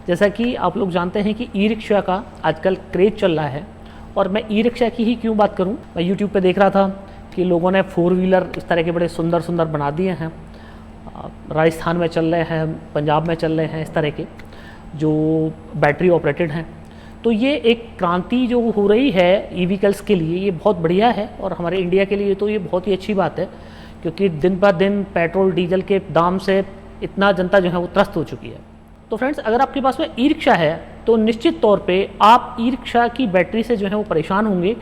जैसा कि आप लोग जानते हैं कि ई रिक्शा का आजकल क्रेज चल रहा है, और मैं ई रिक्शा की ही क्यों बात करूं, मैं यूट्यूब पे देख रहा था कि लोगों ने 4 व्हीलर इस तरह के बड़े सुंदर सुंदर बना दिए हैं। राजस्थान में चल रहे हैं, पंजाब में चल रहे हैं, इस तरह के जो बैटरी ऑपरेटेड हैं। तो ये एक क्रांति जो हो रही है ई व्हीकल्स के लिए, ये बहुत बढ़िया है, और हमारे इंडिया के लिए तो ये बहुत ही अच्छी बात है, क्योंकि दिन ब दिन पेट्रोल डीजल के दाम से इतना जनता जो है वो त्रस्त हो चुकी है। तो फ्रेंड्स, अगर आपके पास में ई रिक्शा है तो निश्चित तौर पे आप ई रिक्शा की बैटरी से जो है वो परेशान होंगे।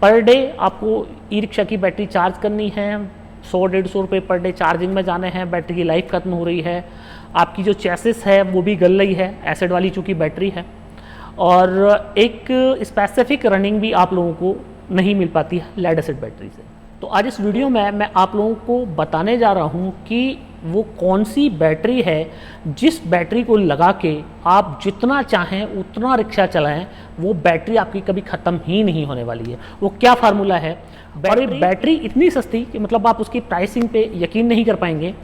पर डे आपको ई रिक्शा की बैटरी चार्ज करनी है, 100-150 रुपये पर डे चार्जिंग में जाने हैं, बैटरी की लाइफ खत्म हो रही है, आपकी जो चेसिस है वो भी गल रही है, एसिड वाली चूँकि बैटरी है, और एक स्पेसिफिक रनिंग भी आप लोगों को नहीं मिल पाती है लेड एसिड बैटरी से। तो आज इस वीडियो में मैं आप लोगों को बताने जा रहा हूँ कि वो कौन सी बैटरी है जिस बैटरी को लगा के आप जितना चाहें उतना रिक्शा चलाएं, वो बैटरी आपकी कभी ख़त्म ही नहीं होने वाली है। वो क्या फार्मूला है, और ये बैटरी इतनी सस्ती कि मतलब आप उसकी प्राइसिंग पे यकीन नहीं कर पाएंगे,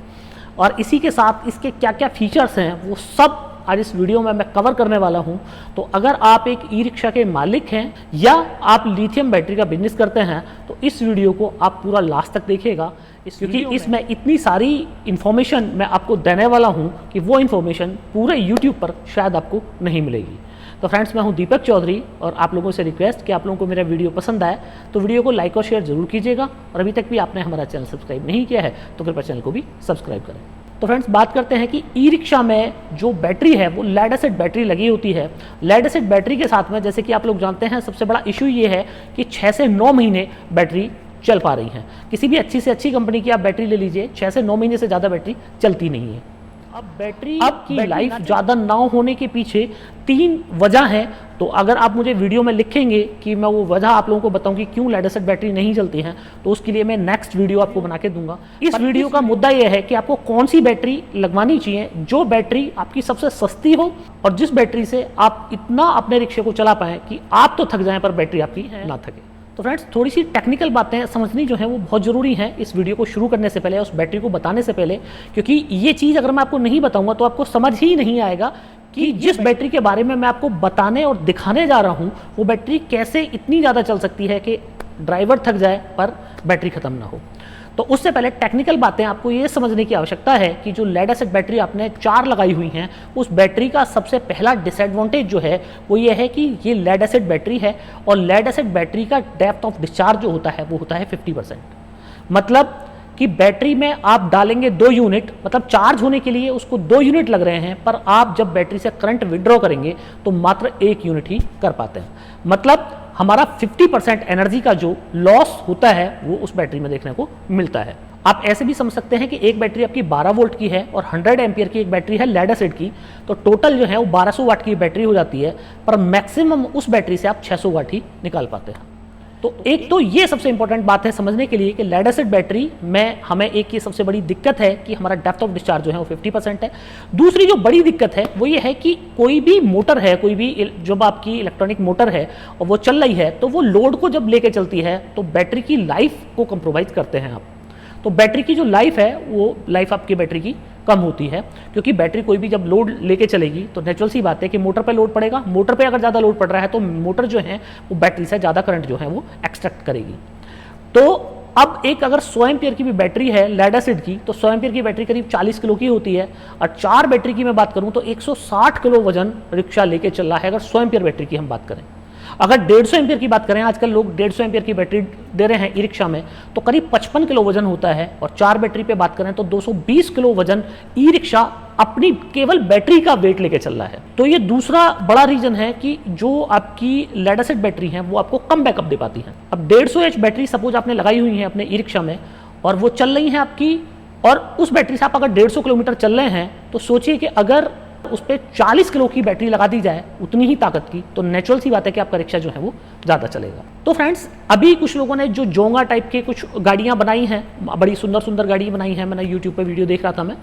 और इसी के साथ इसके क्या क्या फीचर्स हैं वो सब आज इस वीडियो में मैं कवर करने वाला हूं। तो अगर आप एक ई रिक्शा के मालिक हैं या आप लिथियम बैटरी का बिजनेस करते हैं तो इस वीडियो को आप पूरा लास्ट तक देखिएगा, क्योंकि इसमें इतनी सारी इन्फॉर्मेशन मैं आपको देने वाला हूं कि वो इन्फॉर्मेशन पूरे यूट्यूब पर शायद आपको नहीं मिलेगी। तो फ्रेंड्स, मैं हूं दीपक चौधरी, और आप लोगों से रिक्वेस्ट कि आप लोगों को मेरा वीडियो पसंद आए तो वीडियो को लाइक और शेयर जरूर कीजिएगा, और अभी तक भी आपने हमारा चैनल सब्सक्राइब नहीं किया है तो कृपया चैनल को भी सब्सक्राइब करें। तो फ्रेंड्स, बात करते हैं कि ई रिक्शा में जो बैटरी है वो लेड एसिड बैटरी लगी होती है। लेड एसिड बैटरी के साथ में, जैसे कि आप लोग जानते हैं, सबसे बड़ा इशू ये है कि 6 से 9 महीने बैटरी चल पा रही है। किसी भी अच्छी से अच्छी कंपनी की आप बैटरी ले लीजिए, 6 से 9 महीने से ज़्यादा बैटरी चलती नहीं है। अब बैटरी की लाइफ ज़्यादा ना होने के पीछे 3 वजह हैं। तो अगर आप मुझे वीडियो में लिखेंगे कि मैं वो वजह आप लोगों को बताऊं कि क्यों लेड एसिड बैटरी नहीं चलती है, तो उसके लिए मैं नेक्स्ट वीडियो आपको बना के दूंगा। इस वीडियो का मुद्दा यह है कि आपको कौन सी बैटरी लगवानी चाहिए, जो बैटरी आपकी सबसे सस्ती हो और जिस बैटरी से आप इतना अपने रिक्शे को चला पाएं कि आप तो थक जाएं पर बैटरी आपकी ना थके। तो फ्रेंड्स, थोड़ी सी टेक्निकल बातें समझनी जो है वो बहुत ज़रूरी है इस वीडियो को शुरू करने से पहले, उस बैटरी को बताने से पहले, क्योंकि ये चीज़ अगर मैं आपको नहीं बताऊंगा तो आपको समझ ही नहीं आएगा कि जिस बैटरी के बारे में मैं आपको बताने और दिखाने जा रहा हूं वो बैटरी कैसे इतनी ज़्यादा चल सकती है कि ड्राइवर थक जाए पर बैटरी ख़त्म ना हो। तो उससे पहले टेक्निकल बातें आपको ये समझने की आवश्यकता है कि जो लेड एसिड बैटरी आपने 4 लगाई हुई हैं, उस बैटरी का सबसे पहला डिसएडवांटेज जो है वो ये है कि ये लेड एसिड बैटरी है, और लेड एसिड बैटरी का डेप्थ ऑफ डिस्चार्ज जो होता है वो होता है 50%। मतलब कि बैटरी में आप डालेंगे 2 यूनिट, मतलब चार्ज होने के लिए उसको 2 यूनिट लग रहे हैं, पर आप जब बैटरी से करंट विड्रॉ करेंगे तो मात्र 1 यूनिट ही कर पाते हैं। मतलब हमारा 50% एनर्जी का जो लॉस होता है वो उस बैटरी में देखने को मिलता है। आप ऐसे भी समझ सकते हैं कि एक बैटरी आपकी 12 वोल्ट की है और 100 एम्पियर की एक बैटरी है लेड एसिड की, तो टोटल जो है वो 1200 वाट की बैटरी हो जाती है, पर मैक्सिमम उस बैटरी से आप 600 वाट ही निकाल पाते हैं। तो एक तो ये सबसे इंपॉर्टेंट बात है समझने के लिए कि लेड एसिड बैटरी में हमें एक ये सबसे बड़ी दिक्कत है कि हमारा डेप्थ ऑफ डिस्चार्ज जो है वो 50% है। दूसरी जो बड़ी दिक्कत है वो ये है कि कोई भी मोटर है, कोई भी जब आपकी इलेक्ट्रॉनिक मोटर है और वो चल रही है तो वो लोड को जब लेके चलती है तो बैटरी की लाइफ को कंप्रोमाइज करते हैं आप। तो बैटरी की जो लाइफ है वो लाइफ आपकी बैटरी की कम होती है, क्योंकि बैटरी कोई भी जब लोड लेके चलेगी तो नेचुरल सी बात है कि मोटर पे लोड पड़ेगा। मोटर पे अगर ज़्यादा लोड पड़ रहा है तो मोटर जो है वो बैटरी से ज़्यादा करंट जो है वो एक्सट्रैक्ट करेगी। तो अब एक अगर 100 एम्पियर की भी बैटरी है लेड एसिड की, तो 100 एम्पियर की बैटरी करीब 40 किलो की होती है, और 4 बैटरी की मैं बात करूं तो 160 किलो वजन रिक्शा लेके चल रहा है अगर 100 एम्पियर बैटरी की हम बात करें। अगर 150 एम्पियर की बात करें, आजकल लोग 150 एम्पियर की बैटरी दे रहे हैं ई रिक्शा में, तो करीब 55 किलो वजन होता है, और 4 बैटरी पे बात करें तो 220 किलो वजन ई रिक्शा अपनी केवल बैटरी का वेट लेके चल रहा है। तो ये दूसरा बड़ा रीजन है कि जो आपकी लेड एसिड बैटरी है वो आपको कम बैकअप दे पाती है। अब 150 एच बैटरी सपोज आपने लगाई हुई है अपने ई रिक्शा में और वो चल रही है आपकी, और उस बैटरी से आप अगर 150 किलोमीटर चल रहे हैं तो सोचिए कि अगर उस पर 40 किलो की बैटरी लगा दी जाए उतनी ही ताकत की, तो नेचुरल सी बात है कि आपका रिक्शा जो है वो ज़्यादा चलेगा। तो फ्रेंड्स, अभी कुछ लोगों ने जो जोंगा टाइप के कुछ गाड़ियाँ बनाई हैं, बड़ी सुंदर सुंदर गाड़ी बनाई हैं, मैंने यूट्यूब पर वीडियो देख रहा था मैं,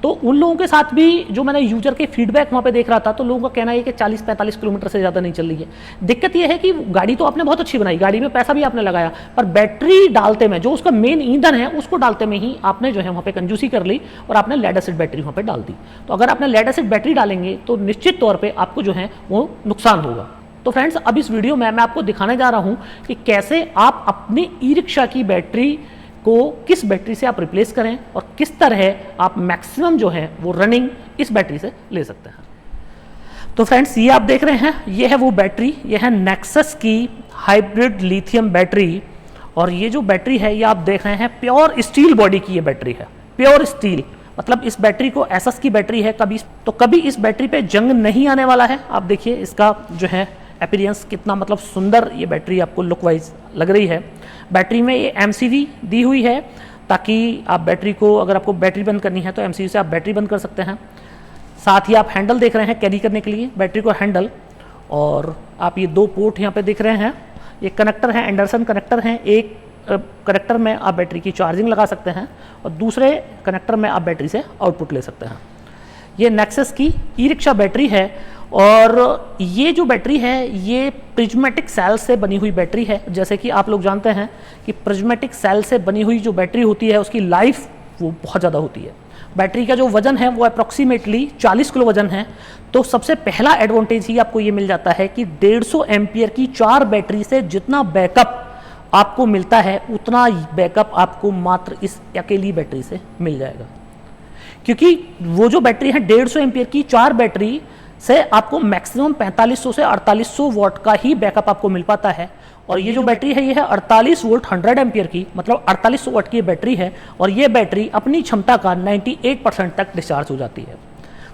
तो उन लोगों के साथ भी जो मैंने यूजर के फीडबैक वहाँ पे देख रहा था, तो लोगों का कहना है कि 40-45 किलोमीटर से ज़्यादा नहीं चल रही है। दिक्कत यह है कि गाड़ी तो आपने बहुत अच्छी बनाई, गाड़ी में पैसा भी आपने लगाया, पर बैटरी डालते में, जो उसका मेन ईंधन है उसको डालते में ही आपने जो है वहाँ पे कंजूसी कर ली और आपने लेड एसिड बैटरी वहाँ पे डाल दी। तो अगर आपने लेड एसिड बैटरी डालेंगे तो निश्चित तौर पर आपको जो है वो नुकसान होगा। तो फ्रेंड्स, अब इस वीडियो में मैं आपको दिखाने जा रहा हूँ कि कैसे आप अपनी ई रिक्शा की बैटरी को किस बैटरी से आप रिप्लेस करें और किस तरह आप मैक्सिमम जो है वो रनिंग इस बैटरी से ले सकते हैं। तो फ्रेंड्स, ये आप देख रहे हैं, ये है वो बैटरी, ये है नेक्सस की हाइब्रिड लिथियम बैटरी। और ये जो बैटरी है ये आप देख रहे हैं प्योर स्टील बॉडी की ये बैटरी है, प्योर स्टील। मतलब इस बैटरी को एसएस की बैटरी है, कभी इस बैटरी पे जंग नहीं आने वाला है। आप देखिए इसका जो है अपीयरेंस कितना मतलब सुंदर ये बैटरी आपको लुक वाइज लग रही है। बैटरी में ये एमसीवी दी हुई है ताकि आप बैटरी को, अगर आपको बैटरी बंद करनी है तो एमसीवी से आप बैटरी बंद कर सकते हैं। साथ ही आप हैंडल देख रहे हैं कैरी करने के लिए बैटरी को हैंडल, और आप ये 2 पोर्ट यहाँ पे दिख रहे हैं, ये कनेक्टर है, एंडरसन कनेक्टर हैं। एक कनेक्टर में आप बैटरी की चार्जिंग लगा सकते हैं और दूसरे कनेक्टर में आप बैटरी से आउटपुट ले सकते हैं। ये नेक्सस की ई रिक्शा बैटरी है और ये जो बैटरी है ये प्रिज्मेटिक सेल से बनी हुई बैटरी है। जैसे कि आप लोग जानते हैं कि प्रिज्मेटिक सेल से बनी हुई जो बैटरी होती है उसकी लाइफ वो बहुत ज़्यादा होती है। बैटरी का जो वजन है वो अप्रॉक्सीमेटली 40 किलो वजन है। तो सबसे पहला एडवांटेज ही आपको ये मिल जाता है कि 150 एम्पियर की 4 बैटरी से जितना बैकअप आपको मिलता है उतना बैकअप आपको मात्र इस अकेली बैटरी से मिल जाएगा। क्योंकि वो जो बैटरी है 150 एम्पियर की 4 बैटरी से आपको मैक्सिमम 4500 से 4800 वॉट का ही बैकअप आपको मिल पाता है। और ये जो बैटरी है ये है 48 वोल्ट 100 एम्पियर की, मतलब 4800 वॉट की बैटरी है। और ये बैटरी अपनी क्षमता का 98% तक डिस्चार्ज हो जाती है।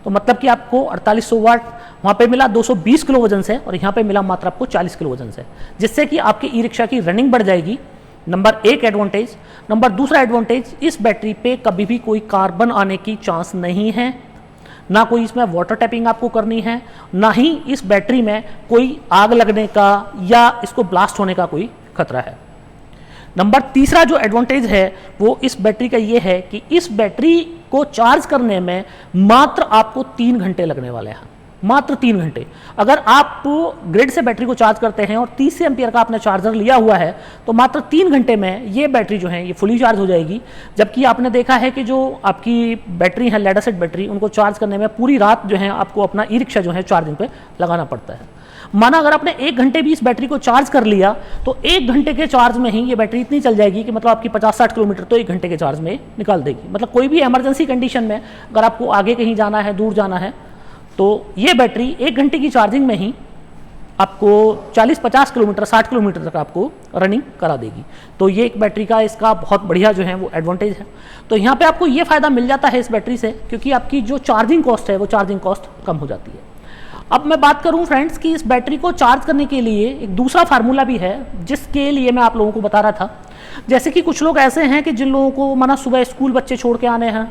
तो मतलब कि आपको 4800 वाट वहाँ पे मिला 220 किलो वजन से, और यहाँ पे मिला मात्र आपको 40 किलो वजन से, जिससे कि आपकी ई रिक्शा की रनिंग बढ़ जाएगी। Number 1 advantage. नंबर दूसरा एडवांटेज, इस बैटरी पे कभी भी कोई कार्बन आने की चांस नहीं है, ना कोई इसमें वाटर टैपिंग आपको करनी है, ना ही इस बैटरी में कोई आग लगने का या इसको ब्लास्ट होने का कोई खतरा है। नंबर तीसरा जो एडवांटेज है वो इस बैटरी का ये है कि इस बैटरी को चार्ज करने में मात्र आपको 3 घंटे लगने वाले हैं, मात्र 3 घंटे। अगर आप ग्रिड से बैटरी को चार्ज करते हैं और 30 एम्पियर का आपने चार्जर लिया हुआ है तो मात्र 3 घंटे में ये बैटरी जो है ये फुली चार्ज हो जाएगी। जबकि आपने देखा है कि जो आपकी बैटरी है लेड एसिड बैटरी, उनको चार्ज करने में पूरी रात जो है आपको अपना ई रिक्शा जो है चार्जिंग पे लगाना पड़ता है। माना अगर आपने 1 घंटे भी इस बैटरी को चार्ज कर लिया तो 1 घंटे के चार्ज में ही ये बैटरी इतनी चल जाएगी कि मतलब आपकी 50-60 किलोमीटर तो 1 घंटे के चार्ज में निकाल देगी। मतलब कोई भी इमरजेंसी कंडीशन में अगर आपको आगे कहीं जाना है, दूर जाना है, तो ये बैटरी 1 घंटे की चार्जिंग में ही आपको 40-50 किलोमीटर 60 किलोमीटर तक आपको रनिंग करा देगी। तो ये एक बैटरी का इसका बहुत बढ़िया जो है वो एडवांटेज है। तो यहाँ पे आपको ये फ़ायदा मिल जाता है इस बैटरी से, क्योंकि आपकी जो चार्जिंग कॉस्ट है वो चार्जिंग कॉस्ट कम हो जाती है। अब मैं बात करूं फ्रेंड्स कि इस बैटरी को चार्ज करने के लिए एक दूसरा फार्मूला भी है, जिसके लिए मैं आप लोगों को बता रहा था। जैसे कि कुछ लोग ऐसे हैं कि जिन लोगों को माना सुबह स्कूल बच्चे छोड़ के आने हैं,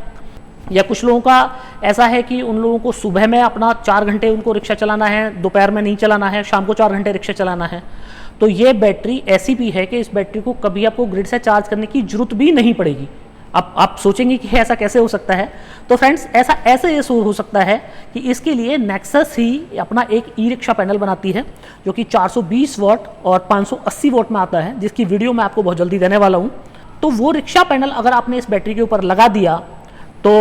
या कुछ लोगों का ऐसा है कि उन लोगों को सुबह में अपना 4 घंटे उनको रिक्शा चलाना है, दोपहर में नहीं चलाना है, शाम को 4 घंटे रिक्शा चलाना है। तो ये बैटरी ऐसी भी है कि इस बैटरी को कभी आपको ग्रिड से चार्ज करने की जरूरत भी नहीं पड़ेगी। अब आप सोचेंगे कि ऐसा कैसे हो सकता है, तो फ्रेंड्स ऐसे हो सकता है कि इसके लिए नेक्सस ही अपना एक ई रिक्शा पैनल बनाती है जो कि 420 वॉट और 580 वॉट में आता है, जिसकी वीडियो मैं आपको बहुत जल्दी देने वाला हूँ। तो वो रिक्शा पैनल अगर आपने इस बैटरी के ऊपर लगा दिया तो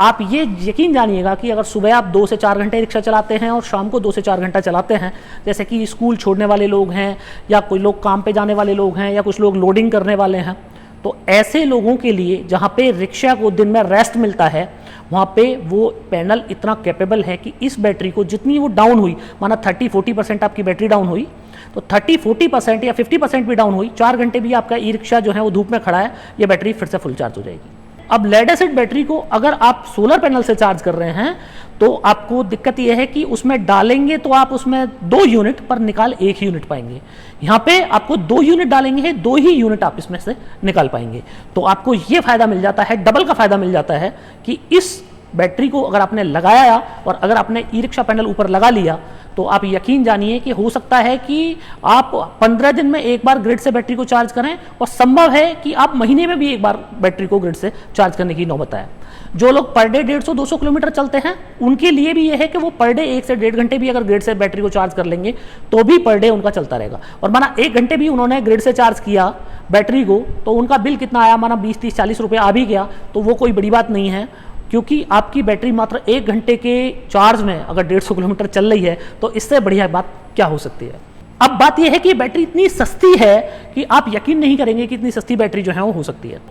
आप ये यकीन जानिएगा कि अगर सुबह आप 2 से 4 घंटे रिक्शा चलाते हैं और शाम को 2 से 4 घंटा चलाते हैं, जैसे कि स्कूल छोड़ने वाले लोग हैं या कोई लोग काम पे जाने वाले लोग हैं या कुछ लोग लोडिंग करने वाले हैं, तो ऐसे लोगों के लिए जहाँ पे रिक्शा को दिन में रेस्ट मिलता है वहाँ पे वो पैनल इतना कैपेबल है कि इस बैटरी को जितनी वो डाउन हुई, माना 30-40% आपकी बैटरी डाउन हुई, तो 30-40% या 50% भी डाउन हुई, 4 घंटे भी आपका ई रिक्शा जो है वो धूप में खड़ा है, ये बैटरी फिर से फुल चार्ज हो जाएगी। अब लेड एसिड बैटरी को अगर आप सोलर पैनल से चार्ज कर रहे हैं तो आपको दिक्कत यह है कि उसमें डालेंगे तो आप उसमें 2 यूनिट पर निकाल 1 यूनिट पाएंगे। यहाँ पे आपको 2 यूनिट डालेंगे, 2 ही यूनिट आप इसमें से निकाल पाएंगे। तो आपको ये फायदा मिल जाता है, डबल का फायदा मिल जाता है कि इस बैटरी को अगर आपने लगाया और अगर आपने ई रिक्शा पैनल ऊपर लगा लिया तो आप यकीन जानिए कि हो सकता है कि आप 15 दिन में एक बार ग्रिड से बैटरी को चार्ज करें और संभव है कि आप महीने में भी एक बार बैटरी को ग्रिड से चार्ज करने की नौबत आए। जो लोग पर डे 150-200 किलोमीटर चलते हैं उनके लिए भी यह है कि वो पर डे 1 से 1.5 घंटे भी अगर ग्रिड से बैटरी को चार्ज कर लेंगे तो भी पर डे उनका चलता रहेगा। और माना 1 घंटे भी उन्होंने ग्रिड से चार्ज किया बैटरी को तो उनका बिल कितना आया, माना 20-30-40 रुपये आ भी गया तो वो कोई बड़ी बात नहीं है, क्योंकि आपकी बैटरी मात्र 1 घंटे के चार्ज में अगर 150 किलोमीटर चल रही है तो इससे बढ़िया बात क्या हो सकती है। अब बात यह है कि बैटरी इतनी सस्ती है कि आप यकीन नहीं करेंगे कि इतनी सस्ती बैटरी जो है वो हो सकती है।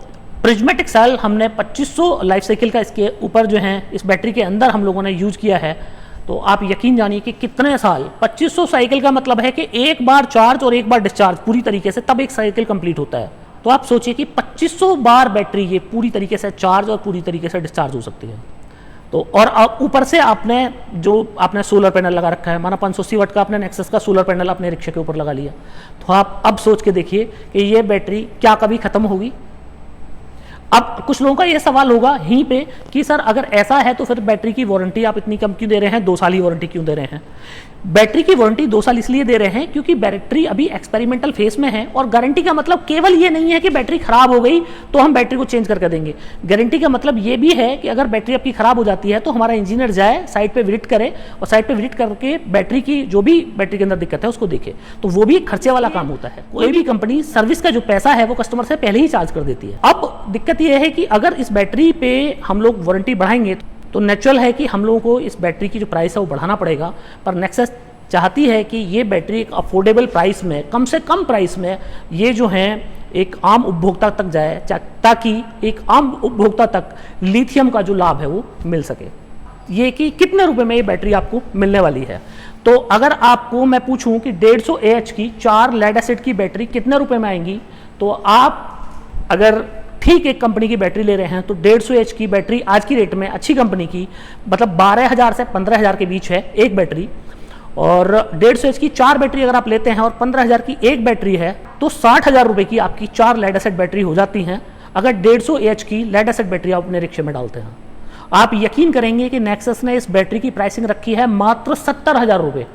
प्रिज्मेटिक सेल हमने 2500 लाइफ साइकिल का इसके ऊपर जो है इस बैटरी के अंदर हम लोगों ने यूज किया है, तो आप यकीन जानिए कि कितने साल, 2500 साइकिल का मतलब है कि एक बार चार्ज और एक बार डिस्चार्ज पूरी तरीके से तब एक साइकिल कंप्लीट होता है। तो आप सोचिए कि 2500 बार बैटरी ये पूरी तरीके से चार्ज और पूरी तरीके से डिस्चार्ज हो सकती है। तो और ऊपर से आपने सोलर पैनल लगा रखा है, माना 580 वाट का आपने नेक्सस का सोलर पैनल अपने रिक्शे के ऊपर लगा लिया, तो आप अब सोच के देखिए कि ये बैटरी क्या कभी खत्म होगी। अब कुछ लोगों का ये सवाल होगा यहीं पे कि सर अगर ऐसा है तो फिर बैटरी की वारंटी आप इतनी कम क्यों दे रहे हैं, 2 साल ही वारंटी क्यों दे रहे हैं। बैटरी की वारंटी 2 साल इसलिए दे रहे हैं क्योंकि बैटरी अभी एक्सपेरिमेंटल फेज में है और गारंटी का मतलब केवल ये नहीं है कि बैटरी खराब हो गई तो हम बैटरी को चेंज करके देंगे। गारंटी का मतलब ये भी है कि अगर बैटरी आपकी खराब हो जाती है तो हमारा इंजीनियर जाए साइट पे विजिट करे और साइट पे विजिट करके बैटरी की जो भी बैटरी के अंदर दिक्कत है उसको देखे, तो वो भी खर्चे वाला काम होता है। कोई भी कंपनी सर्विस का जो पैसा है वो कस्टमर से पहले ही चार्ज कर देती है। अब दिक्कत यह है कि अगर इस बैटरी पे हम लोग वारंटी बढ़ाएंगे तो नेचुरल है कि हम लोगों को इस बैटरी की जो प्राइस है वो बढ़ाना पड़ेगा, पर नेक्सस चाहती है कि ये बैटरी एक अफोर्डेबल प्राइस में, कम से कम प्राइस में ये जो है एक आम उपभोक्ता तक जाए, ताकि एक आम उपभोक्ता तक लिथियम का जो लाभ है वो मिल सके। ये कि कितने रुपए में ये बैटरी आपको मिलने वाली है, तो अगर आपको मैं पूछूं कि 150 AH की 4 लेड एसिड की बैटरी कितने रुपए में आएंगी, तो आप अगर ठीक एक कंपनी की बैटरी ले रहे हैं तो 150 AH की बैटरी आज की रेट में अच्छी कंपनी की मतलब 12,000 से 15,000 के बीच है एक बैटरी, और 150 AH की 4 बैटरी अगर आप लेते हैं और 15,000 की एक बैटरी है तो 60,000 रुपए की आपकी 4 लेड एसिड बैटरी हो जाती हैं अगर 150 AH की लेड एसिड बैटरी आप अपने रिक्शे में डालते हैं। आप यकीन करेंगे कि नेक्सस ने इस बैटरी की प्राइसिंग रखी है मात्र 70,000 रुपये।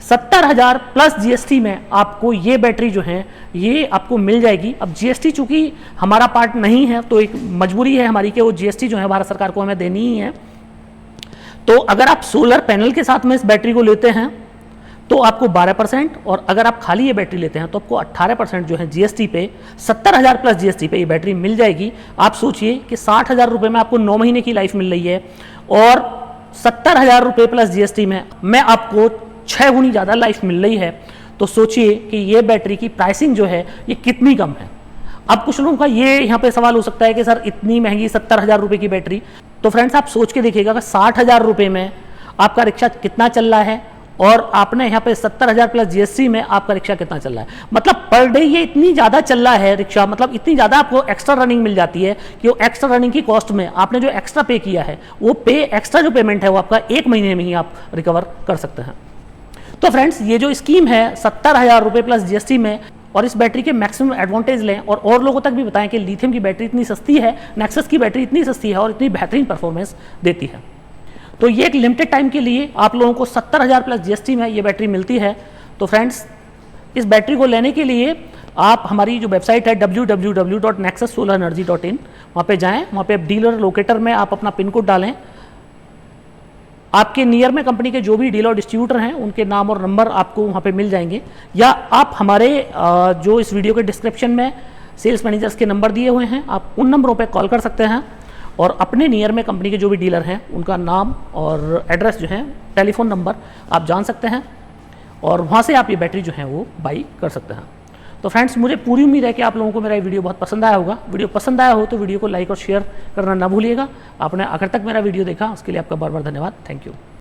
70,000 प्लस जीएसटी में आपको ये बैटरी जो है ये आपको मिल जाएगी। अब जीएसटी चूंकि हमारा पार्ट नहीं है तो एक मजबूरी है हमारी कि वो जीएसटी जो है भारत सरकार को हमें देनी ही है। तो अगर आप सोलर पैनल के साथ में इस बैटरी को लेते हैं तो आपको 12%, और अगर आप खाली ये बैटरी लेते हैं तो आपको 18% जो है जीएसटी पे, 70,000 प्लस जीएसटी पे ये बैटरी मिल जाएगी। आप सोचिए कि 60,000 रुपये में आपको 9 महीने की लाइफ मिल रही है और 70,000 रुपये प्लस जीएसटी में आपको 6 गुनी ज़्यादा लाइफ मिल रही है। तो सोचिए कि ये बैटरी की प्राइसिंग जो है ये कितनी कम है। अब कुछ लोगों का ये यहाँ पे सवाल हो सकता है कि सर इतनी महंगी 70,000 रुपये की बैटरी, तो फ्रेंड्स आप सोच के देखिएगा कि 60,000 रुपये में आपका रिक्शा कितना चल रहा है और आपने यहाँ पे 70,000 प्लस जीएसटी में आपका रिक्शा कितना चल रहा है। मतलब पर डे ये इतनी ज़्यादा चल रहा है रिक्शा, मतलब इतनी ज़्यादा आपको एक्स्ट्रा रनिंग मिल जाती है कि वो एक्स्ट्रा रनिंग की कॉस्ट में आपने जो एक्स्ट्रा पे किया है वो एक्स्ट्रा जो पेमेंट है वो आपका 1 महीने में ही आप रिकवर कर सकते हैं। तो फ्रेंड्स ये जो स्कीम है 70,000 रुपये प्लस जीएसटी में, और इस बैटरी के मैक्सिमम एडवांटेज लें और लोगों तक भी बताएं कि लिथियम की बैटरी इतनी सस्ती है, नेक्सस की बैटरी इतनी सस्ती है और इतनी बेहतरीन परफॉर्मेंस देती है। तो ये एक लिमिटेड टाइम के लिए आप लोगों को 70,000 प्लस जीएसटी में ये बैटरी मिलती है। तो फ्रेंड्स इस बैटरी को लेने के लिए आप हमारी जो वेबसाइट है www.nexussolerenergy.in वहाँ पे जाएँ, वहाँ पे डीलर लोकेटर में आप अपना पिन कोड डालें। आपके नियर में कंपनी के जो भी डीलर डिस्ट्रीब्यूटर हैं उनके नाम और नंबर आपको वहाँ पे मिल जाएंगे, या आप हमारे जो इस वीडियो के डिस्क्रिप्शन में सेल्स मैनेजर्स के नंबर दिए हुए हैं आप उन नंबरों पे कॉल कर सकते हैं और अपने नियर में कंपनी के जो भी डीलर हैं उनका नाम और एड्रेस जो है, टेलीफोन नंबर आप जान सकते हैं और वहाँ से आप ये बैटरी जो है वो बाई कर सकते हैं। तो फ्रेंड्स मुझे पूरी उम्मीद है कि आप लोगों को मेरा ये वीडियो बहुत पसंद आया होगा। वीडियो पसंद आया हो तो वीडियो को लाइक और शेयर करना ना भूलिएगा। आपने आखिर तक मेरा वीडियो देखा उसके लिए आपका बहुत बहुत धन्यवाद। Thank you.